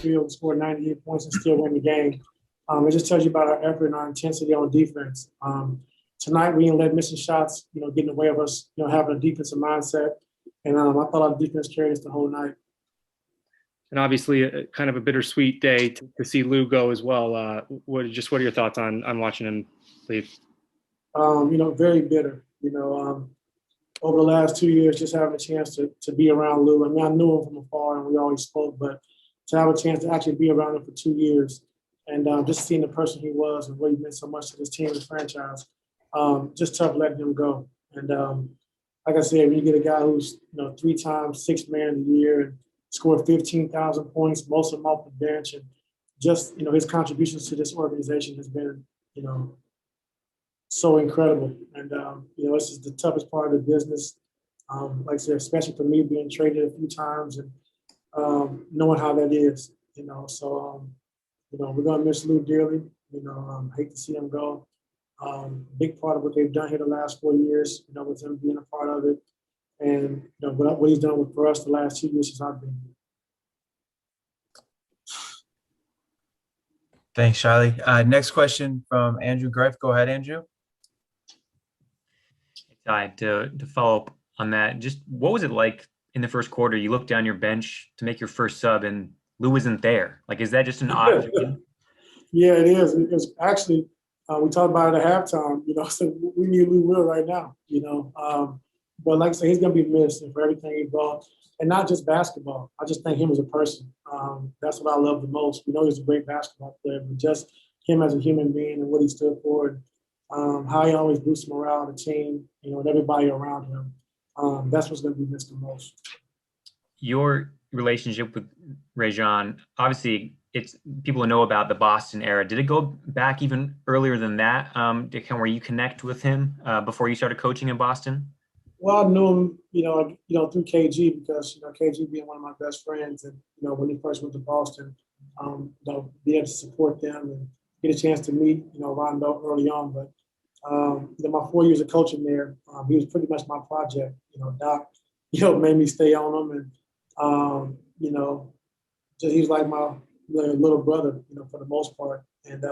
field and score 98 points and still win the game. It just tells you about our effort and our intensity on defense. Tonight, we didn't let missing shots, get in the way of us, having a defensive mindset. And I thought our defense carried us the whole night. And obviously, kind of a bittersweet day to see Lue go as well. What are your thoughts on watching him leave? Very bitter. Over the last 2 years, just having a chance to be around Lue. I mean, I knew him from afar, and we always spoke, but to have a chance to actually be around him for 2 years and just seeing the person he was and what he meant so much to this team and franchise, just tough letting him go. And like I said, when you get a guy who's 3 times Sixth Man of the Year and scored 15,000 points, most of them off the bench, and just his contributions to this organization has been so incredible. And this is the toughest part of the business. Like I said, especially for me being traded a few times and knowing how that is. So we're gonna miss Lue dearly. Hate to see him go. Big part of what they've done here the last 4 years, with him being a part of it. And what he's done for us the last 2 years since I've been here. Thanks, Charlie. Next question from Andrew Greff. Go ahead, Andrew. Ty, to follow up on that, just what was it like in the first quarter? You looked down your bench to make your first sub, and Lue isn't there. Like, is that just an odd feeling? Yeah, it is. It's actually, we talked about it at halftime. So we need Lue Will right now. But like I said, he's going to be missed and for everything he brought, and not just basketball. I just think him as a person. That's what I love the most. We know he's a great basketball player, but just him as a human being and what he stood for, and how he always boosts morale of the team, and everybody around him. That's what's going to be missed the most. Your relationship with Rajon, obviously, it's people know about the Boston era. Did it go back even earlier than that? Where you connect with him before you started coaching in Boston? Well, I knew him, through KG because, KG being one of my best friends, and when he first went to Boston, be able to support them and get a chance to meet, Rondo early on. But my 4 years of coaching there, he was pretty much my project. Doc, made me stay on him, and he was like my little brother, for the most part. And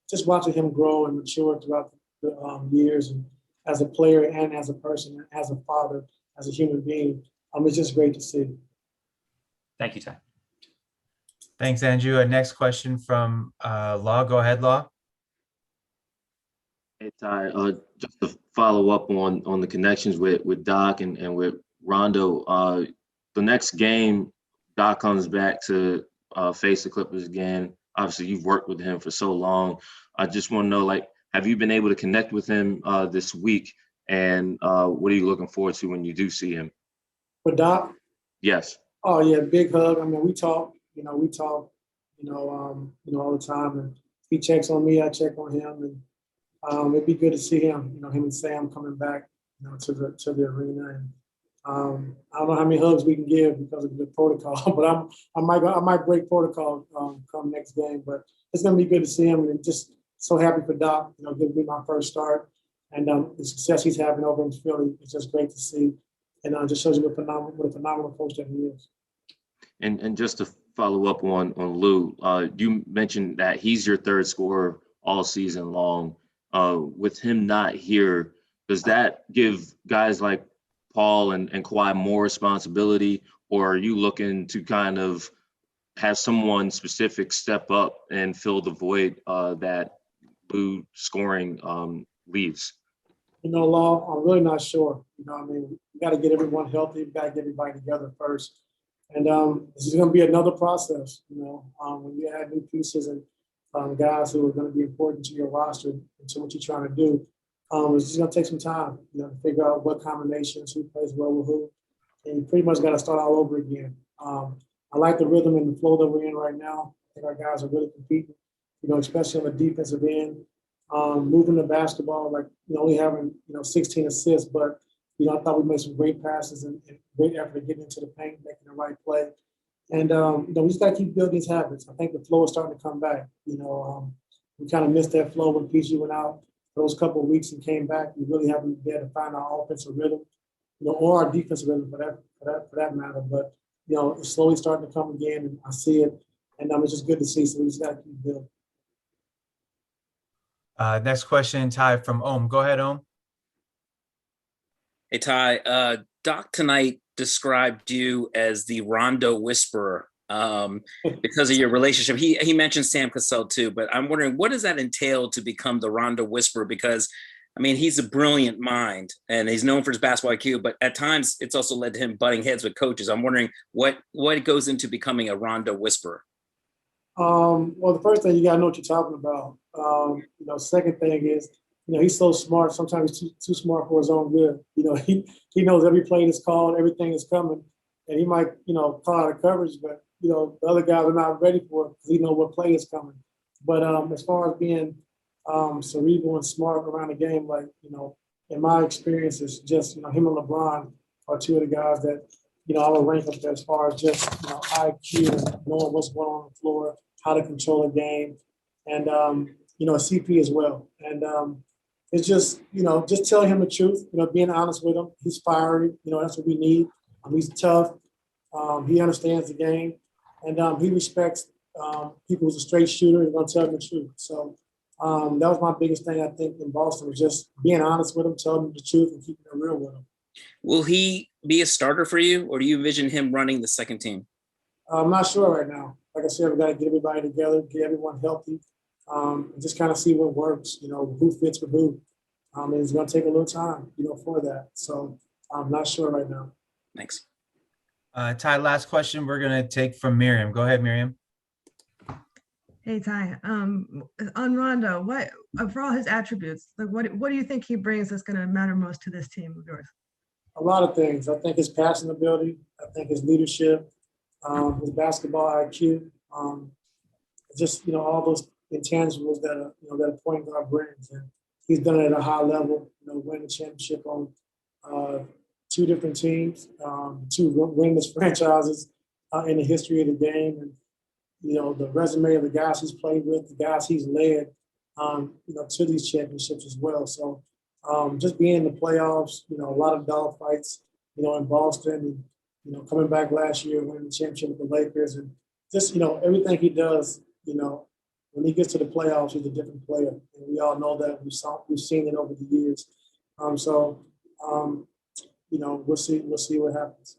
just watching him grow and mature throughout the years, and as a player and as a person, and as a father, as a human being, it's just great to see. Thank you, Ty. Thanks, Andrew. Next question from Law. Go ahead, Law. Hey, Ty, just to follow up on the connections with Doc and with Rondo, the next game, Doc comes back to face the Clippers again. Obviously, you've worked with him for so long. I just want to know, have you been able to connect with him this week? And what are you looking forward to when you do see him? With Doc? Yes. Oh, yeah, big hug. I mean, we talk, all the time. And he checks on me, I check on him. And it'd be good to see him, him and Sam coming back, to the arena. And I don't know how many hugs we can give because of the protocol, but I might break protocol come next game. But it's going to be good to see him, and just so happy for Doc. Give me my first start, and the success he's having over in Philly. It's just great to see, and just shows you what a phenomenal coach that he is. And just to follow up on Lue, you mentioned that he's your third scorer all season long. With him not here, does that give guys like Paul and Kawhi more responsibility, or are you looking to kind of have someone specific step up and fill the void that Lue scoring leaves? Law, I'm really not sure. We got to get everyone healthy. We got to get everybody together first. And this is going to be another process, when you add new pieces and guys who are going to be important to your roster and to what you're trying to do. It's just going to take some time, to figure out what combinations, who plays well with who. And you pretty much got to start all over again. I like the rhythm and the flow that we're in right now. I think our guys are really competing, especially on the defensive end. Moving the basketball, only having, 16 assists, but, I thought we made some great passes and great effort getting into the paint, making the right play. And, we just got to keep building these habits. I think the flow is starting to come back. We kind of missed that flow when PG went out for those couple of weeks and came back. We really haven't been able to find our offensive rhythm, or our defensive rhythm for that matter. But, it's slowly starting to come again, and I see it. And it's just good to see. So we just got to keep building. Next question, Ty from Ohm. Go ahead, Ohm. Hey, Ty, Doc tonight described you as the Rondo whisperer because of your relationship. He mentioned Sam Cassell too, but I'm wondering, what does that entail to become the Rondo whisperer? Because, I mean, he's a brilliant mind and he's known for his basketball IQ, but at times it's also led to him butting heads with coaches. I'm wondering what goes into becoming a Rondo whisperer? Well, the first thing, you got to know what you're talking about. Second thing is, he's so smart. Sometimes he's too smart for his own good. He knows every play that's called, everything is coming, and he might, call out of coverage, but the other guys are not ready for it because he knows what play is coming. But as far as being cerebral and smart around the game, like in my experience, it's just him and LeBron are two of the guys that I would rank up there as far as just IQ and knowing what's going on the floor, how to control a game, and CP as well. And it's just, just telling him the truth, being honest with him. He's fiery, that's what we need. He's tough. He understands the game. And he respects people who's a straight shooter and going to tell him the truth. So that was my biggest thing, I think, in Boston, was just being honest with him, telling him the truth, and keeping it real with him. Will he be a starter for you, or do you envision him running the second team? I'm not sure right now. Like I said, we got to get everybody together, get everyone healthy, and just kind of see what works, who fits with who. And it's going to take a little time, for that. So I'm not sure right now. Thanks. Ty, last question we're going to take from Miriam. Go ahead, Miriam. Hey, Ty, on Rondo, what, for all his attributes, like what do you think he brings that's going to matter most to this team of yours? A lot of things. I think his passing ability. I think his leadership, his basketball IQ, just all those intangibles that that a point guard brings. And he's done it at a high level. Winning the championship on two different teams, two winningest franchises in the history of the game, and the resume of the guys he's played with, the guys he's led, to these championships as well. So. Just being in the playoffs, a lot of dog fights, in Boston, and, coming back last year, winning the championship with the Lakers, and just, everything he does, when he gets to the playoffs, he's a different player. And we all know that. We've seen it over the years. We'll see what happens.